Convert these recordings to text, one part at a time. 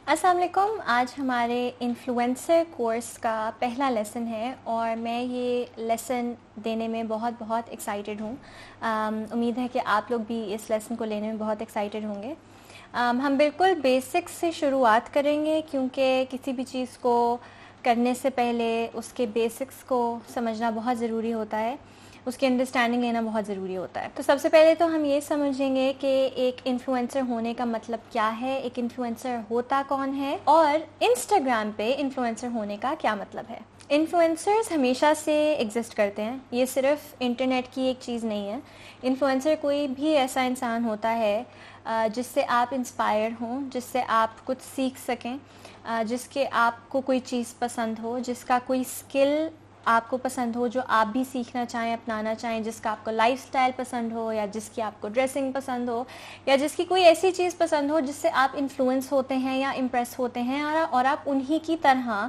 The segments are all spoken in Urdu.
السلام علیکم. آج ہمارے انفلوئنسر کورس کا پہلا لیسن ہے اور میں یہ لیسن دینے میں بہت ایکسائٹیڈ ہوں. امید ہے کہ آپ لوگ بھی اس لیسن کو لینے میں بہت ایکسائٹیڈ ہوں گے. ہم بالکل بیسکس سے شروعات کریں گے کیونکہ کسی بھی چیز کو کرنے سے پہلے اس کے بیسکس کو سمجھنا بہت ضروری ہوتا ہے, اس کی انڈرسٹینڈنگ لینا بہت ضروری ہوتا ہے. تو سب سے پہلے تو ہم یہ سمجھیں گے کہ ایک انفلوئنسر ہونے کا مطلب کیا ہے, ایک انفلوئنسر ہوتا کون ہے, اور انسٹاگرام پہ انفلوئنسر ہونے کا کیا مطلب ہے. انفلوئنسرز ہمیشہ سے ایگزسٹ کرتے ہیں, یہ صرف انٹرنیٹ کی ایک چیز نہیں ہے. انفلوئنسر کوئی بھی ایسا انسان ہوتا ہے جس سے آپ انسپائر ہوں, جس سے آپ کچھ سیکھ سکیں, جس کے آپ کو کوئی چیز پسند ہو, جس کا کوئی اسکل آپ کو پسند ہو جو آپ بھی سیکھنا چاہیں, اپنانا چاہیں, جس کا آپ کو لائف سٹائل پسند ہو, یا جس کی آپ کو ڈریسنگ پسند ہو, یا جس کی کوئی ایسی چیز پسند ہو جس سے آپ انفلوئنس ہوتے ہیں یا امپریس ہوتے ہیں, اور آپ انہی کی طرح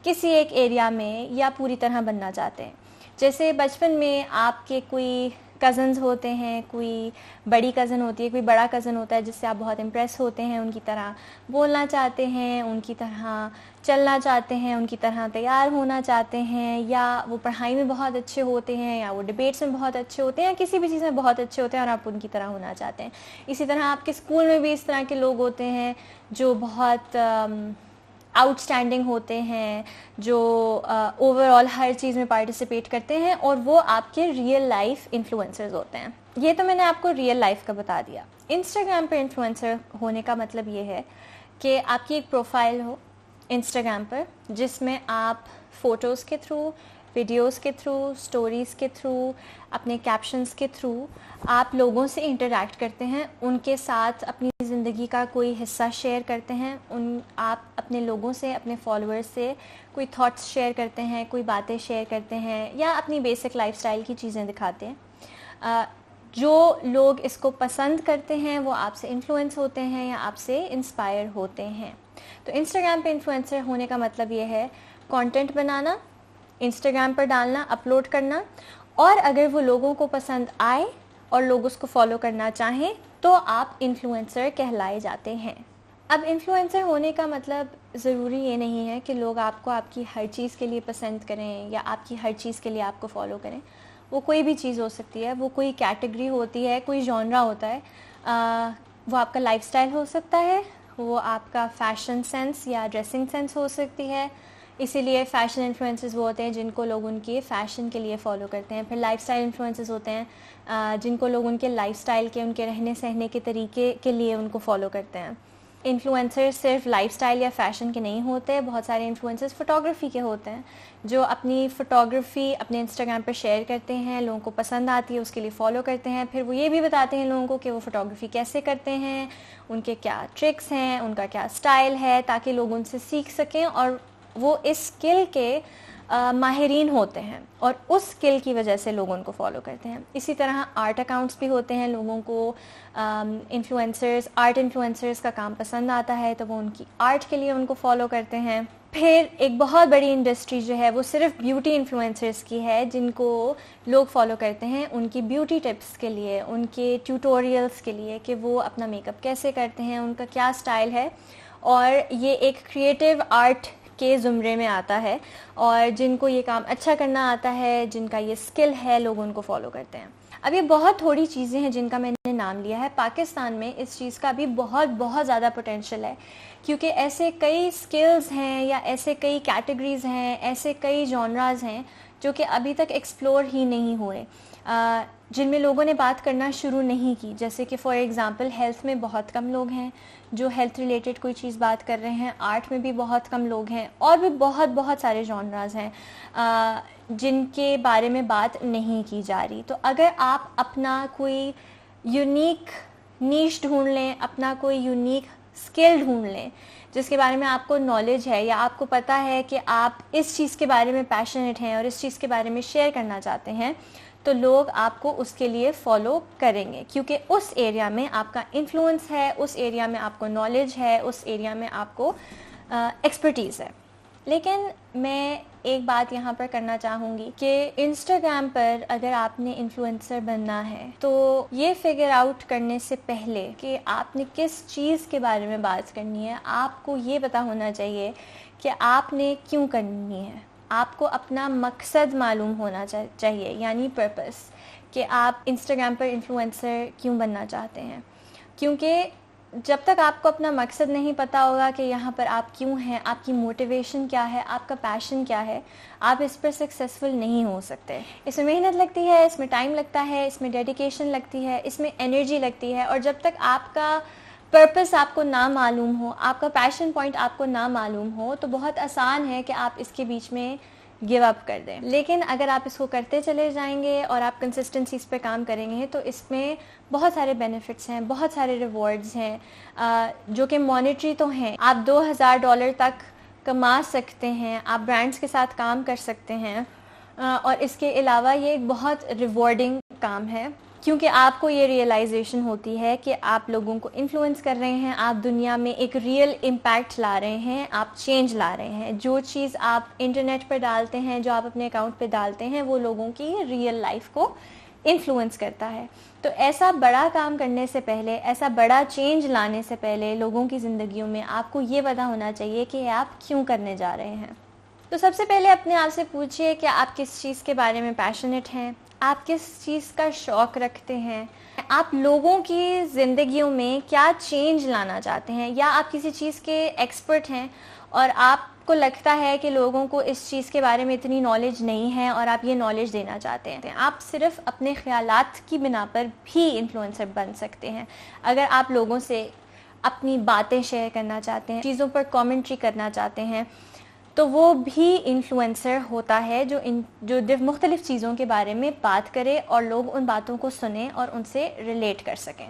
کسی ایک ایریا میں یا پوری طرح بننا چاہتے ہیں. جیسے بچپن میں آپ کے کوئی کزنز ہوتے ہیں, کوئی بڑی کزن ہوتی ہے, کوئی بڑا کزن ہوتا ہے جس سے آپ بہت امپریس ہوتے ہیں, ان کی طرح بولنا چاہتے ہیں, ان کی طرح چلنا چاہتے ہیں, ان کی طرح تیار ہونا چاہتے ہیں, یا وہ پڑھائی میں بہت اچھے ہوتے ہیں, یا وہ ڈبیٹس میں بہت اچھے ہوتے ہیں, یا کسی بھی چیز میں بہت اچھے ہوتے ہیں اور آپ ان کی طرح ہونا چاہتے ہیں. اسی طرح آپ کے اسکول میں بھی اس طرح کے لوگ ہوتے ہیں جو بہت آؤٹ اسٹینڈنگ ہوتے ہیں, جو اوور آل ہر چیز میں پارٹیسپیٹ کرتے ہیں, اور وہ آپ کے ریئل لائف انفلوئنسرز ہوتے ہیں. یہ تو میں نے آپ کو ریئل لائف کا بتا دیا. انسٹاگرام پہ انفلوئنسر ہونے کا مطلب یہ ہے کہ آپ کی ایک پروفائل ہو انسٹاگرام پر جس میں آپ فوٹوز کے تھرو, ویڈیوز کے تھرو, سٹوریز کے تھرو, اپنے کیپشنز کے تھرو آپ لوگوں سے انٹریکٹ کرتے ہیں, ان کے ساتھ اپنی زندگی کا کوئی حصہ شیئر کرتے ہیں, آپ اپنے لوگوں سے, اپنے فالوورز سے کوئی تھاٹس شیئر کرتے ہیں, کوئی باتیں شیئر کرتے ہیں, یا اپنی بیسک لائف سٹائل کی چیزیں دکھاتے ہیں. جو لوگ اس کو پسند کرتے ہیں وہ آپ سے انفلوئنس ہوتے ہیں یا آپ سے انسپائر ہوتے ہیں. تو انسٹاگرام پہ انفلوئنسر ہونے کا مطلب یہ ہے کانٹینٹ بنانا, انسٹاگرام پر ڈالنا, اپلوڈ کرنا, اور اگر وہ لوگوں کو پسند آئے اور لوگ اس کو فالو کرنا چاہیں تو آپ انفلوئنسر کہلائے جاتے ہیں. اب انفلوئنسر ہونے کا مطلب ضروری یہ نہیں ہے کہ لوگ آپ کو آپ کی ہر چیز کے لیے پسند کریں یا آپ کی ہر چیز کے لیے آپ کو فالو کریں. وہ کوئی بھی چیز ہو سکتی ہے, وہ کوئی کیٹیگری ہوتی ہے, کوئی جانرا ہوتا ہے, وہ آپ کا لائف سٹائل ہو سکتا ہے, وہ آپ کا فیشن سینس یا ڈریسنگ سینس ہو سکتی ہے. اسی لیے فیشن انفلوئنسز وہ ہوتے ہیں جن کو لوگ ان کے فیشن کے لیے فالو کرتے ہیں. پھر لائف سٹائل انفلوئنسز ہوتے ہیں جن کو لوگ ان کے لائف سٹائل کے, ان کے رہنے سہنے کے طریقے کے لیے ان کو فالو کرتے ہیں. انفلوئنسر صرف لائف سٹائل یا فیشن کے نہیں ہوتے, بہت سارے انفلوئنسرز فوٹوگرافی کے ہوتے ہیں جو اپنی فوٹوگرافی اپنے انسٹاگرام پر شیئر کرتے ہیں, لوگوں کو پسند آتی ہے اس کے لیے فالو کرتے ہیں. پھر وہ یہ بھی بتاتے ہیں لوگوں کو کہ وہ فوٹوگرافی کیسے کرتے ہیں, ان کے کیا ٹرکس ہیں, ان کا کیا سٹائل ہے, تاکہ لوگ ان سے سیکھ سکیں اور وہ اس اسکل کے ماہرین ہوتے ہیں, اور اس اسکل کی وجہ سے لوگ ان کو فالو کرتے ہیں. اسی طرح آرٹ اکاؤنٹس بھی ہوتے ہیں, لوگوں کو انفلوئنسرز, آرٹ انفلوئنسرز کا کام پسند آتا ہے تو وہ ان کی آرٹ کے لیے ان کو فالو کرتے ہیں. پھر ایک بہت بڑی انڈسٹری جو ہے وہ صرف بیوٹی انفلوئنسرز کی ہے جن کو لوگ فالو کرتے ہیں ان کی بیوٹی ٹپس کے لیے, ان کے ٹیوٹوریلز کے لیے کہ وہ اپنا میک اپ کیسے کرتے ہیں, ان کا کیا سٹائل ہے. اور یہ ایک کریٹیو آرٹ کے زمرے میں آتا ہے, اور جن کو یہ کام اچھا کرنا آتا ہے, جن کا یہ سکل ہے, لوگ ان کو فالو کرتے ہیں. اب یہ بہت تھوڑی چیزیں ہیں جن کا میں نے نام لیا ہے. پاکستان میں اس چیز کا بھی بہت زیادہ پوٹینشیل ہے, کیونکہ ایسے کئی سکلز ہیں یا ایسے کئی کیٹیگریز ہیں, ایسے کئی جانراز ہیں جو کہ ابھی تک ایکسپلور ہی نہیں ہوئے, جن میں لوگوں نے بات کرنا شروع نہیں کی. جیسے کہ فار ایگزامپل ہیلتھ میں بہت کم لوگ ہیں جو ہیلتھ ریلیٹڈ کوئی چیز بات کر رہے ہیں, آرٹ میں بھی بہت کم لوگ ہیں, اور بھی بہت سارے جانراز ہیں جن کے بارے میں بات نہیں کی جا رہی. تو اگر آپ اپنا کوئی یونیک نیش ڈھونڈ لیں, اپنا کوئی یونیک اسکل ڈھونڈ لیں جس کے بارے میں آپ کو نالج ہے, یا آپ کو پتہ ہے کہ آپ اس چیز کے بارے میں پیشنیٹ ہیں اور اس چیز کے بارے میں شیئر کرنا چاہتے ہیں, تو لوگ آپ کو اس کے لیے فالو کریں گے, کیونکہ اس ایریا میں آپ کا انفلوئنس ہے, اس ایریا میں آپ کو نالج ہے, اس ایریا میں آپ کو ایکسپرٹیز ہے. لیکن میں ایک بات یہاں پر کرنا چاہوں گی کہ انسٹاگرام پر اگر آپ نے انفلوئنسر بننا ہے تو یہ فگر آؤٹ کرنے سے پہلے کہ آپ نے کس چیز کے بارے میں بات کرنی ہے، آپ کو یہ پتہ ہونا چاہیے کہ آپ نے کیوں کرنی ہے. آپ کو اپنا مقصد معلوم ہونا چاہیے، یعنی پرپس، کہ آپ انسٹاگرام پر انفلوئنسر کیوں بننا چاہتے ہیں. کیونکہ جب تک آپ کو اپنا مقصد نہیں پتہ ہوگا کہ یہاں پر آپ کیوں ہیں، آپ کی موٹیویشن کیا ہے، آپ کا پیشن کیا ہے، آپ اس پر سکسیزفل نہیں ہو سکتے. اس میں محنت لگتی ہے، اس میں ٹائم لگتا ہے، اس میں ڈیڈیکیشن لگتی ہے، اس میں انرجی لگتی ہے، اور جب تک آپ کا پرپس آپ کو نہ معلوم ہو، آپ کا پیشن پوائنٹ آپ کو نہ معلوم ہو، تو بہت آسان ہے کہ آپ اس کے بیچ میں گیو اپ کر دیں. لیکن اگر آپ اس کو کرتے چلے جائیں گے اور آپ کنسسٹنسی اس پہ کام کریں گے تو اس میں بہت سارے بینیفٹس ہیں، بہت سارے ریوارڈز ہیں جو کہ مانیٹری تو ہیں. آپ $2000 تک کما سکتے ہیں، آپ برانڈس کے ساتھ کام کر سکتے ہیں، اور اس کے علاوہ یہ ایک بہت ریوارڈنگ کام ہے کیونکہ آپ کو یہ ریئلائزیشن ہوتی ہے کہ آپ لوگوں کو انفلوئنس کر رہے ہیں، آپ دنیا میں ایک ریئل امپیکٹ لا رہے ہیں، آپ چینج لا رہے ہیں. جو چیز آپ انٹرنیٹ پر ڈالتے ہیں، جو آپ اپنے اکاؤنٹ پہ ڈالتے ہیں، وہ لوگوں کی ریئل لائف کو انفلوئنس کرتا ہے. تو ایسا بڑا کام کرنے سے پہلے، ایسا بڑا چینج لانے سے پہلے لوگوں کی زندگیوں میں آپ کو یہ پتہ ہونا چاہیے کہ آپ کیوں کرنے جا رہے ہیں. تو سب سے پہلے اپنے آپ سے پوچھئے کہ آپ کس چیز کے بارے میں پیشنیٹ ہیں، آپ کس چیز کا شوق رکھتے ہیں، آپ لوگوں کی زندگیوں میں کیا چینج لانا چاہتے ہیں، یا آپ کسی چیز کے ایکسپرٹ ہیں اور آپ کو لگتا ہے کہ لوگوں کو اس چیز کے بارے میں اتنی نالج نہیں ہے اور آپ یہ نالج دینا چاہتے ہیں. آپ صرف اپنے خیالات کی بنا پر بھی انفلوئنسر بن سکتے ہیں. اگر آپ لوگوں سے اپنی باتیں شیئر کرنا چاہتے ہیں، چیزوں پر کامنٹری کرنا چاہتے ہیں، تو وہ بھی انفلوئنسر ہوتا ہے جو مختلف چیزوں کے بارے میں بات کرے اور لوگ ان باتوں کو سنیں اور ان سے ریلیٹ کر سکیں.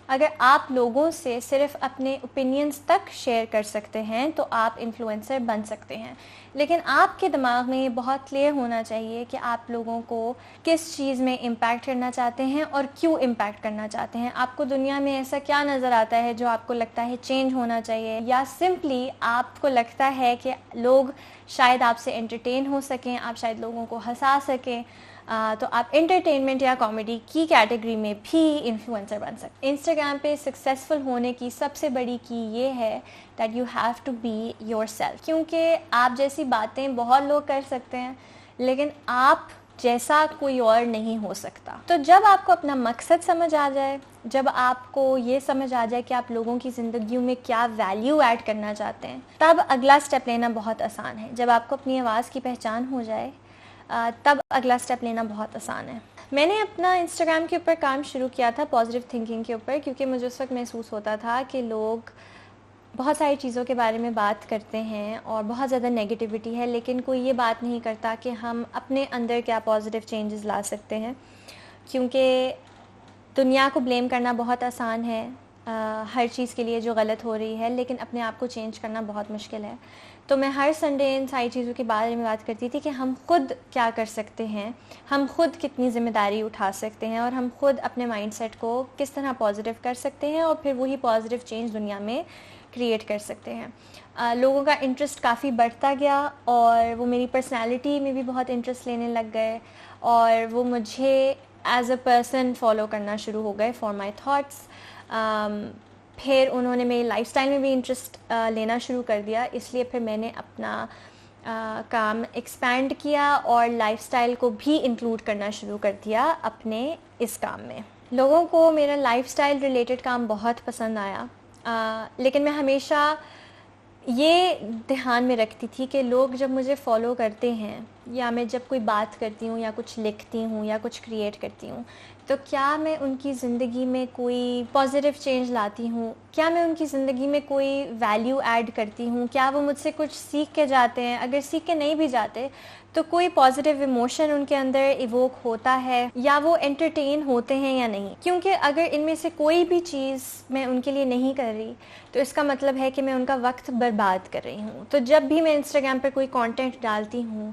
اگر آپ لوگوں سے صرف اپنے اوپینینز تک شیئر کر سکتے ہیں تو آپ انفلوئنسر بن سکتے ہیں. لیکن آپ کے دماغ میں یہ بہت کلیئر ہونا چاہیے کہ آپ لوگوں کو کس چیز میں امپیکٹ کرنا چاہتے ہیں اور کیوں امپیکٹ کرنا چاہتے ہیں. آپ کو دنیا میں ایسا کیا نظر آتا ہے جو آپ کو لگتا ہے چینج ہونا چاہیے، یا سمپلی آپ کو لگتا ہے کہ لوگ شاید آپ سے انٹرٹین ہو سکیں، آپ شاید لوگوں کو ہنسا سکیں. تو آپ انٹرٹینمنٹ یا کامیڈی کی کیٹیگری میں بھی انفلوئنسر بن سکتے. انسٹاگرام پہ سکسیزفل ہونے کی سب سے بڑی کی یہ ہے that you have to be yourself. کیونکہ آپ جیسی باتیں بہت لوگ کر سکتے ہیں لیکن آپ جیسا کوئی اور نہیں ہو سکتا. تو جب آپ کو اپنا مقصد سمجھ آ جائے، جب آپ کو یہ سمجھ آ جائے کہ آپ لوگوں کی زندگیوں میں کیا ویلیو ایڈ کرنا چاہتے ہیں، تب اگلا سٹیپ لینا بہت آسان ہے. جب آپ کو اپنی آواز کی پہچان ہو جائے تب اگلا سٹیپ لینا بہت آسان ہے. میں نے اپنا انسٹاگرام کے اوپر کام شروع کیا تھا پازیٹیو تھنکنگ کے اوپر، کیونکہ مجھے اس وقت محسوس ہوتا تھا کہ لوگ بہت ساری چیزوں کے بارے میں بات کرتے ہیں اور بہت زیادہ نیگیٹیوٹی ہے، لیکن کوئی یہ بات نہیں کرتا کہ ہم اپنے اندر کیا پازیٹیو چینجز لا سکتے ہیں. کیونکہ دنیا کو بلیم کرنا بہت آسان ہے ہر چیز کے لیے جو غلط ہو رہی ہے، لیکن اپنے آپ کو چینج کرنا بہت مشکل ہے. تو میں ہر سنڈے ان ساری چیزوں کے بارے میں بات کرتی تھی کہ ہم خود کیا کر سکتے ہیں، ہم خود کتنی ذمہ داری اٹھا سکتے ہیں، اور ہم خود اپنے مائنڈ سیٹ کو کس طرح پازیٹیو کر سکتے ہیں اور پھر وہی پازیٹیو چینج دنیا میں کریٹ کر سکتے ہیں. لوگوں کا انٹرسٹ کافی بڑھتا گیا اور وہ میری پرسنالٹی میں بھی بہت انٹرسٹ لینے لگ گئے اور وہ مجھے ایز اے پرسن فالو کرنا شروع ہو گئے فار مائی تھاٹس. پھر انہوں نے میری لائف سٹائل میں بھی انٹرسٹ لینا شروع کر دیا، اس لیے پھر میں نے اپنا کام ایکسپینڈ کیا اور لائف سٹائل کو بھی انکلوڈ کرنا شروع کر دیا اپنے اس کام میں. لوگوں کو میرا لائف سٹائل ریلیٹڈ کام بہت پسند آیا، لیکن میں ہمیشہ یہ دھیان میں رکھتی تھی کہ لوگ جب مجھے فالو کرتے ہیں یا میں جب کوئی بات کرتی ہوں یا کچھ لکھتی ہوں یا کچھ کریٹ کرتی ہوں تو کیا میں ان کی زندگی میں کوئی پازیٹیو چینج لاتی ہوں، کیا میں ان کی زندگی میں کوئی ویلیو ایڈ کرتی ہوں، کیا وہ مجھ سے کچھ سیکھ کے جاتے ہیں. اگر سیکھ کے نہیں بھی جاتے تو کوئی پازیٹیو ایموشن ان کے اندر ایووک ہوتا ہے یا وہ انٹرٹین ہوتے ہیں یا نہیں. کیونکہ اگر ان میں سے کوئی بھی چیز میں ان کے لیے نہیں کر رہی تو اس کا مطلب ہے کہ میں ان کا وقت برباد کر رہی ہوں. تو جب بھی میں انسٹاگرام پر کوئی کانٹینٹ ڈالتی ہوں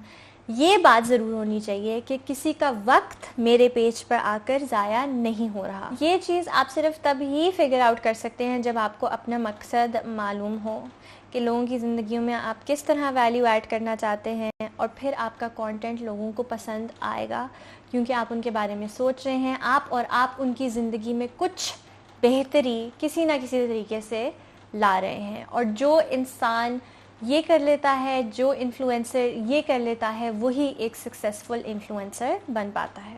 یہ بات ضرور ہونی چاہیے کہ کسی کا وقت میرے پیج پر آ کر ضائع نہیں ہو رہا. یہ چیز آپ صرف تب ہی فگر آؤٹ کر سکتے ہیں جب آپ کو اپنا مقصد معلوم ہو کہ لوگوں کی زندگیوں میں آپ کس طرح ویلیو ایڈ کرنا چاہتے ہیں، اور پھر آپ کا کانٹینٹ لوگوں کو پسند آئے گا کیونکہ آپ ان کے بارے میں سوچ رہے ہیں، آپ ان کی زندگی میں کچھ بہتری کسی نہ کسی طریقے سے لا رہے ہیں. اور جو انسان یہ کر لیتا ہے، جو انفلوئنسر یہ کر لیتا ہے، وہی ایک سکسیسفل انفلوئنسر بن پاتا ہے.